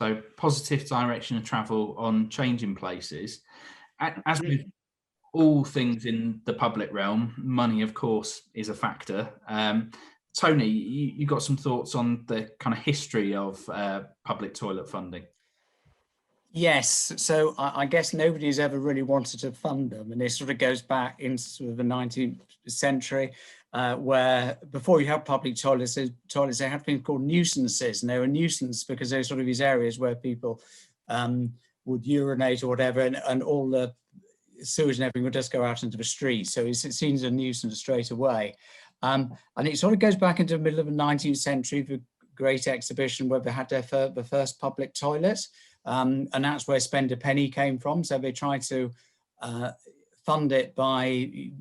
So positive direction of travel on changing places. As with all things in the public realm, money, of course, is a factor. Tony, you got some thoughts on the kind of history of public toilet funding? Yes, so I guess nobody's ever really wanted to fund them, and it sort of goes back into sort of the 19th century, where before you have public toilets, they had been called nuisances, and they were a nuisance because they were sort of these areas where people would urinate or whatever, and all the sewage and everything would just go out into the street. So it seems a nuisance straight away. And it sort of goes back into the middle of the 19th century, the Great Exhibition, where they had the first public toilet. And that's where Spend a Penny came from. So they tried to fund it by,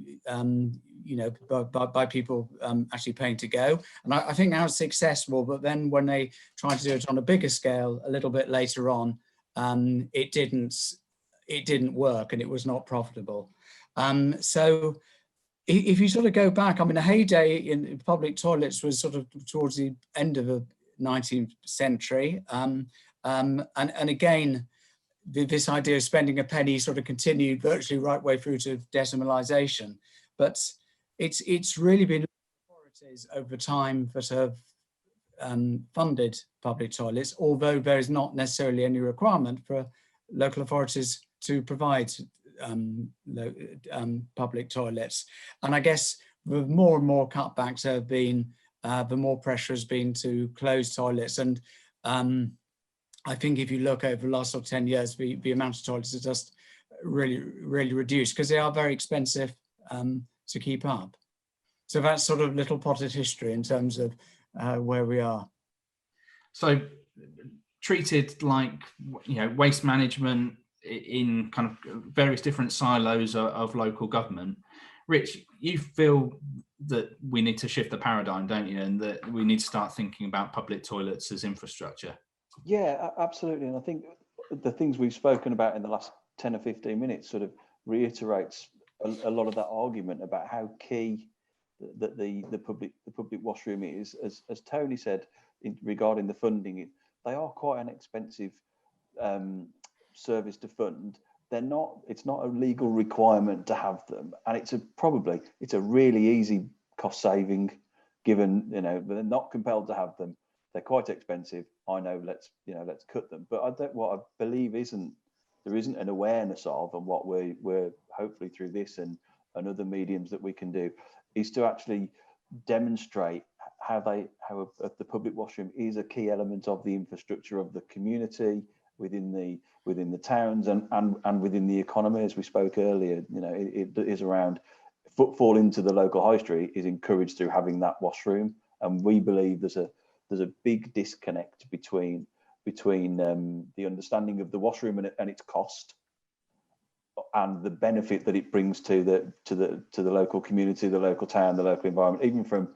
by people actually paying to go. And I think that was successful. But then when they tried to do it on a bigger scale a little bit later on, it didn't work and it was not profitable. So if you sort of go back, I mean, the heyday in public toilets was sort of towards the end of the 19th century. And again, this idea of spending a penny sort of continued virtually right way through to decimalisation. But it's really been authorities over time that have funded public toilets, although there is not necessarily any requirement for local authorities to provide public toilets. And I guess the more and more cutbacks have been, the more pressure has been to close toilets. And I think if you look over the last sort of 10 years, the amount of toilets is just really reduced because they are very expensive to keep up. So that's sort of little potted history in terms of where we are. So treated like, waste management in kind of various different silos of local government. Rich, you feel that we need to shift the paradigm, don't you? And that we need to start thinking about public toilets as infrastructure. Yeah, absolutely. And I think the things we've spoken about in the last 10 or 15 minutes sort of reiterates a lot of that argument about how key that the public washroom is. As Tony said regarding the funding, they are quite an expensive service to fund. It's not a legal requirement to have them, and it's a really easy cost saving, given they're not compelled to have them. They're quite expensive. I know. Let's cut them. But what I believe there isn't an awareness of, and what we're hopefully through this and other mediums that we can do, is to actually demonstrate how the public washroom is a key element of the infrastructure of the community within the towns and within the economy. As we spoke earlier, it is around footfall into the local high street is encouraged through having that washroom, and we believe there's a big disconnect between the understanding of the washroom and its cost and the benefit that it brings to the local community, the local town, the local environment, even from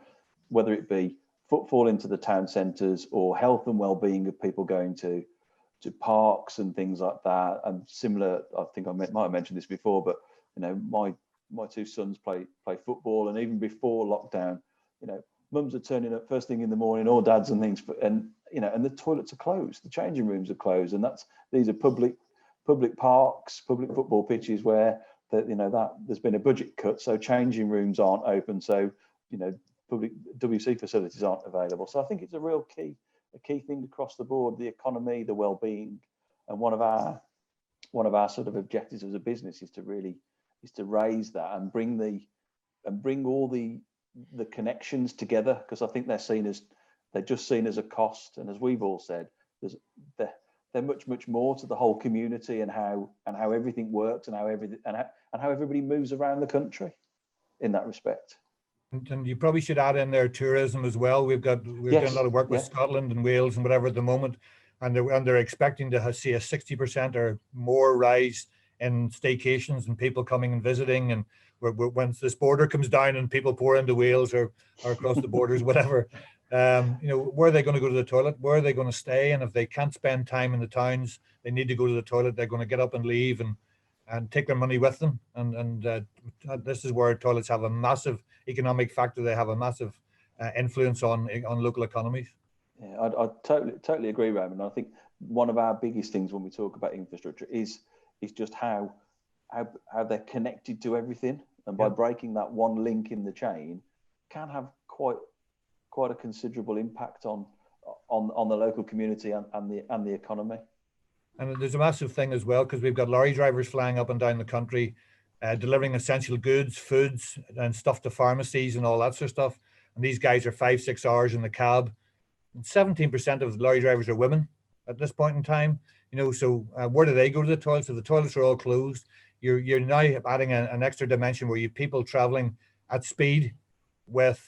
whether it be footfall into the town centres or health and well-being of people going to parks and things like that. And similar, I think I might have mentioned this before, but my two sons play football, and even before lockdown, mums are turning up first thing in the morning, or dads and things, and the toilets are closed, the changing rooms are closed, and these are public parks, public football pitches where that there's been a budget cut, so changing rooms aren't open, so public WC facilities aren't available. So I think it's a key thing across the board: the economy, the well-being, and one of our sort of objectives as a business is to raise that and bring all the connections together, because I think they're just seen as a cost, and as we've all said, they're much more to the whole community and how everything works and how everybody moves around the country in that respect. And you probably should add in there tourism as well. We're doing a lot of work with Scotland and Wales and whatever at the moment, and they're expecting to see a 60% or more rise in staycations and people coming and visiting. And once this border comes down and people pour into Wales or across the borders, whatever, where are they going to go to the toilet? Where are they going to stay? And if they can't spend time in the towns, they need to go to the toilet. They're going to get up and leave and take their money with them. And this is where toilets have a massive economic factor. They have a massive influence on local economies. Yeah, I totally agree, Roman. I think one of our biggest things when we talk about infrastructure is just how they're connected to everything, and by breaking that one link in the chain can have quite a considerable impact on the local community and the economy. And there's a massive thing as well, because we've got lorry drivers flying up and down the country, delivering essential goods, foods and stuff to pharmacies and all that sort of stuff. And these guys are 5-6 hours in the cab. And 17% of the lorry drivers are women at this point in time. So where do they go to the toilets? So the toilets are all closed. You're now adding an extra dimension where you have people traveling at speed with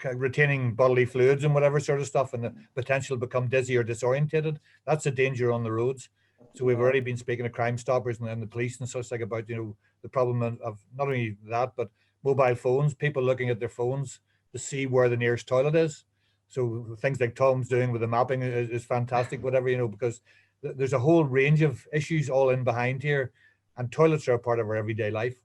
retaining bodily fluids and whatever sort of stuff, and the potential to become dizzy or disorientated. That's a danger on the roads. So we've already been speaking to Crime Stoppers and the police and such like about, the problem of not only that, but mobile phones, people looking at their phones to see where the nearest toilet is. So things like Tom's doing with the mapping is fantastic, whatever, because there's a whole range of issues all in behind here, and toilets are a part of our everyday life.